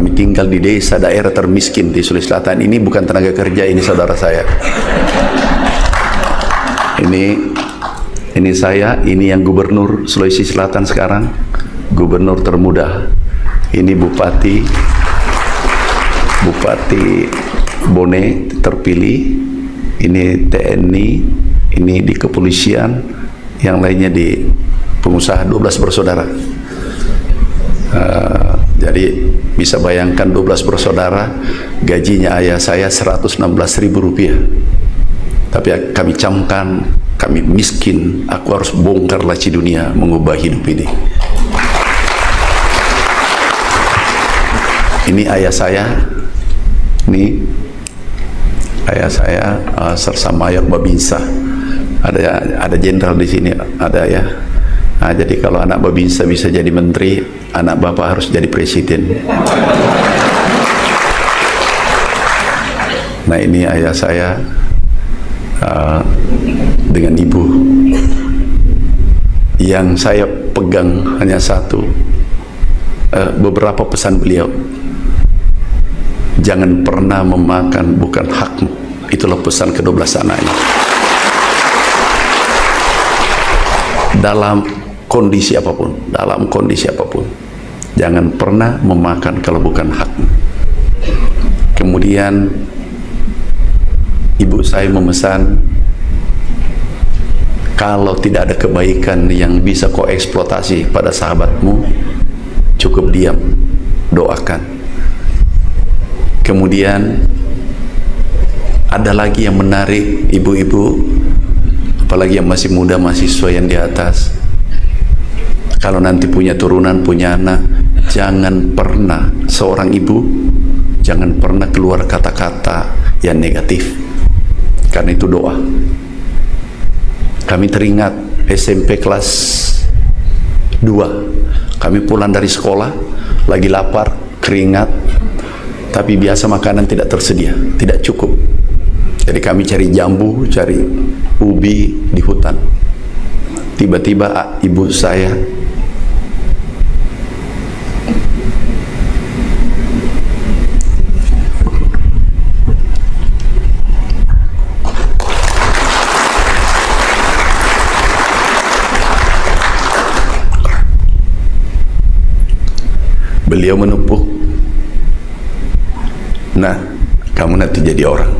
Kami tinggal di desa daerah termiskin di Sulawesi Selatan. Ini bukan tenaga kerja, ini saudara saya. Ini saya, ini yang gubernur Sulawesi Selatan sekarang, gubernur termuda. Ini Bupati Bone terpilih, ini TNI, ini di kepolisian, yang lainnya di pengusaha, 12 bersaudara. Jadi bisa bayangkan 12 bersaudara, gajinya ayah saya 116.000 rupiah. Tapi kami camkan, kami miskin, aku harus bongkar laci dunia mengubah hidup ini. Ini ayah saya, ini ayah saya Sersa Mayor Babinsa. Ada jenderal di sini, ada ya. Nah, jadi kalau anak Babinsa bisa jadi menteri, anak bapak harus jadi presiden. Nah, ini ayah saya dengan ibu. Yang saya pegang hanya satu, beberapa pesan beliau. Jangan pernah memakan bukan hakmu. Itulah pesan ke-12 anaknya. Dalam kondisi apapun, jangan pernah memakan kalau bukan hakmu. Kemudian ibu saya memesan, kalau tidak ada kebaikan yang bisa kau eksploitasi pada sahabatmu, cukup diam, doakan. Kemudian ada lagi yang menarik ibu-ibu, apalagi yang masih muda, mahasiswa yang di atas. Kalau nanti punya turunan, punya anak, jangan pernah, seorang ibu jangan pernah keluar kata-kata yang negatif, karena itu doa. Kami teringat SMP kelas 2, kami pulang dari sekolah, lagi lapar, keringat, tapi biasa makanan tidak tersedia, tidak cukup. Jadi kami cari jambu, cari ubi di hutan. Tiba-tiba ibu saya beliau menepuk, nah, kamu nanti jadi orang,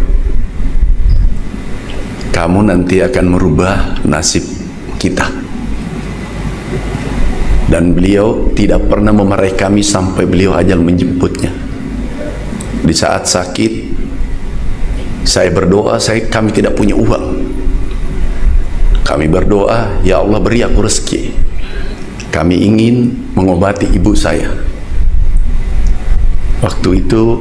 kamu nanti akan merubah nasib kita. Dan beliau tidak pernah memarahi kami sampai beliau ajal menjemputnya. Di saat sakit, saya berdoa, kami tidak punya uang. Kami berdoa, ya Allah beri aku rezeki. Kami ingin mengobati ibu saya. Waktu itu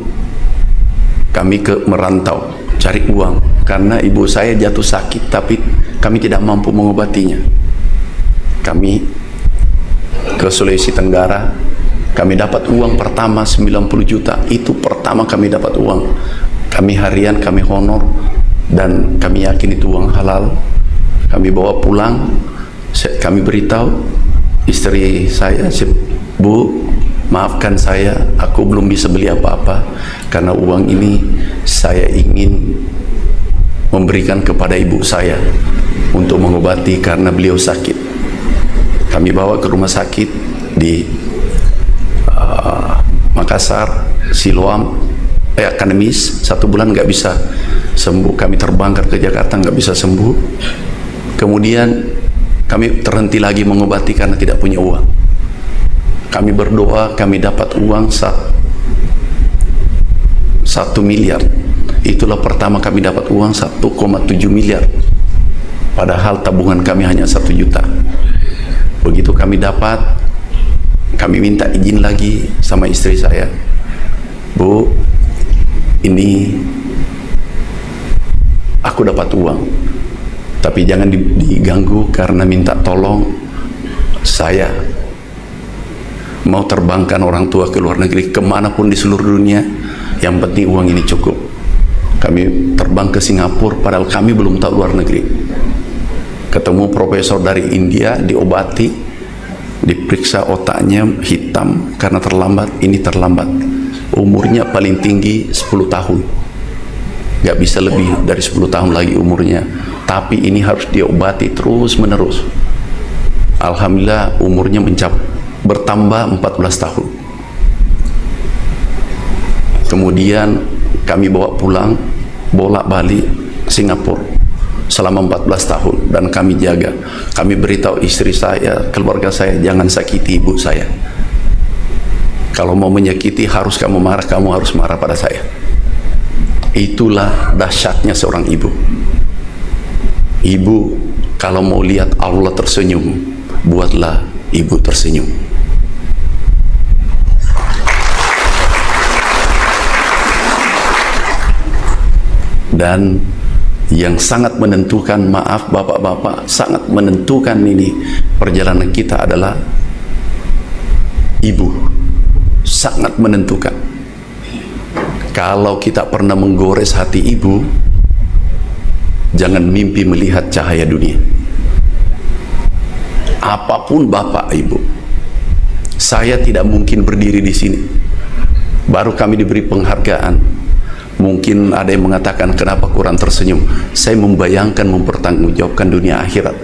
kami merantau cari uang karena ibu saya jatuh sakit, tapi kami tidak mampu mengobatinya. Kami ke Sulawesi Tenggara, kami dapat uang pertama 90 juta. Itu pertama kami dapat uang. Kami harian, kami honor, dan kami yakin itu uang halal. Kami bawa pulang, kami beritahu istri saya, Bu, maafkan saya, aku belum bisa beli apa-apa, karena uang ini saya ingin memberikan kepada ibu saya untuk mengobati karena beliau sakit. Kami bawa ke rumah sakit di Makassar, Siloam, Akademis, 1 bulan nggak bisa sembuh. Kami terbangkan ke Jakarta, nggak bisa sembuh. Kemudian kami terhenti lagi mengobati karena tidak punya uang. Kami berdoa, kami dapat uang 1 miliar. Itulah pertama kami dapat uang 1,7 miliar. Padahal tabungan kami hanya 1 juta. Begitu kami dapat, kami minta izin lagi sama istri saya. Bu, ini aku dapat uang, tapi jangan diganggu karena minta tolong, saya mau terbangkan orang tua ke luar negeri, kemanapun di seluruh dunia, yang penting uang ini cukup. Kami terbang ke Singapura, padahal kami belum tahu luar negeri. Ketemu profesor dari India, diobati, diperiksa otaknya hitam karena terlambat, ini terlambat. umurnya paling tinggi 10 tahun. Gak bisa lebih dari 10 tahun lagi umurnya. Tapi ini harus diobati terus menerus. Alhamdulillah umurnya bertambah 14 tahun. Kemudian kami bawa pulang, bolak-balik Singapura selama 14 tahun, dan kami jaga. Kami beritahu istri saya, keluarga saya, jangan sakiti ibu saya. Kalau mau menyakiti harus kamu marah, kamu harus marah pada saya. Itulah dahsyatnya seorang ibu. Ibu kalau mau lihat Allah tersenyum, buatlah ibu tersenyum. Dan yang sangat menentukan, maaf bapak-bapak, sangat menentukan ini perjalanan kita adalah ibu. Sangat menentukan. Kalau kita pernah menggores hati ibu, jangan mimpi melihat cahaya dunia. Apapun bapak ibu, saya tidak mungkin berdiri di sini. Baru kami diberi penghargaan. Mungkin ada yang mengatakan kenapa kurang tersenyum. Saya membayangkan mempertanggungjawabkan dunia akhirat.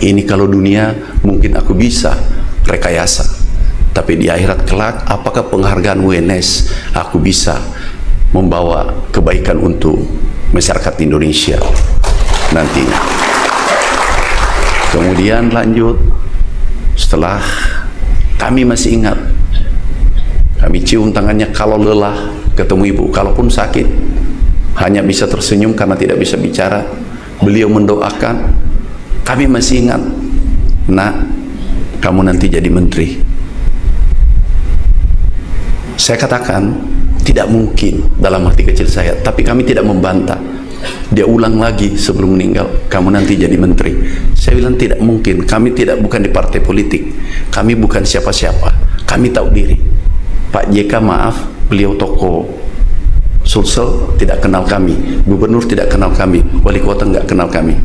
Ini kalau dunia mungkin aku bisa rekayasa, tapi di akhirat kelak apakah penghargaan UNS aku bisa membawa kebaikan untuk masyarakat Indonesia nantinya. Kemudian lanjut, setelah kami masih ingat, kami cium tangannya kalau lelah ketemu ibu, kalaupun sakit hanya bisa tersenyum karena tidak bisa bicara. Beliau mendoakan, kami masih ingat, nak, kamu nanti jadi menteri. Saya katakan tidak mungkin dalam hati kecil saya, tapi kami tidak membantah. Dia ulang lagi sebelum meninggal, kamu nanti jadi menteri. Saya bilang tidak mungkin, kami bukan di partai politik, kami bukan siapa-siapa, kami tahu diri. Pak JK maaf, beliau tokoh Sulsel, tidak kenal kami, gubernur tidak kenal kami, wali kota nggak kenal kami.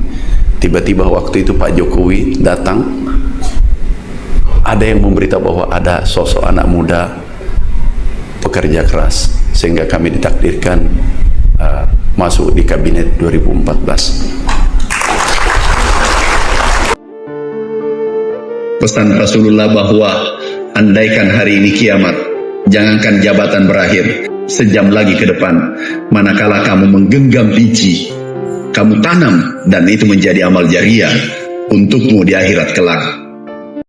Tiba-tiba waktu itu Pak Jokowi datang, ada yang memberitahu bahwa ada sosok anak muda pekerja keras, sehingga kami ditakdirkan masuk di kabinet 2014. Pesan Rasulullah bahwa andaikan hari ini kiamat, jangankan jabatan berakhir, sejam lagi ke depan, manakala kamu menggenggam biji, kamu tanam dan itu menjadi amal jariah untukmu di akhirat kelak.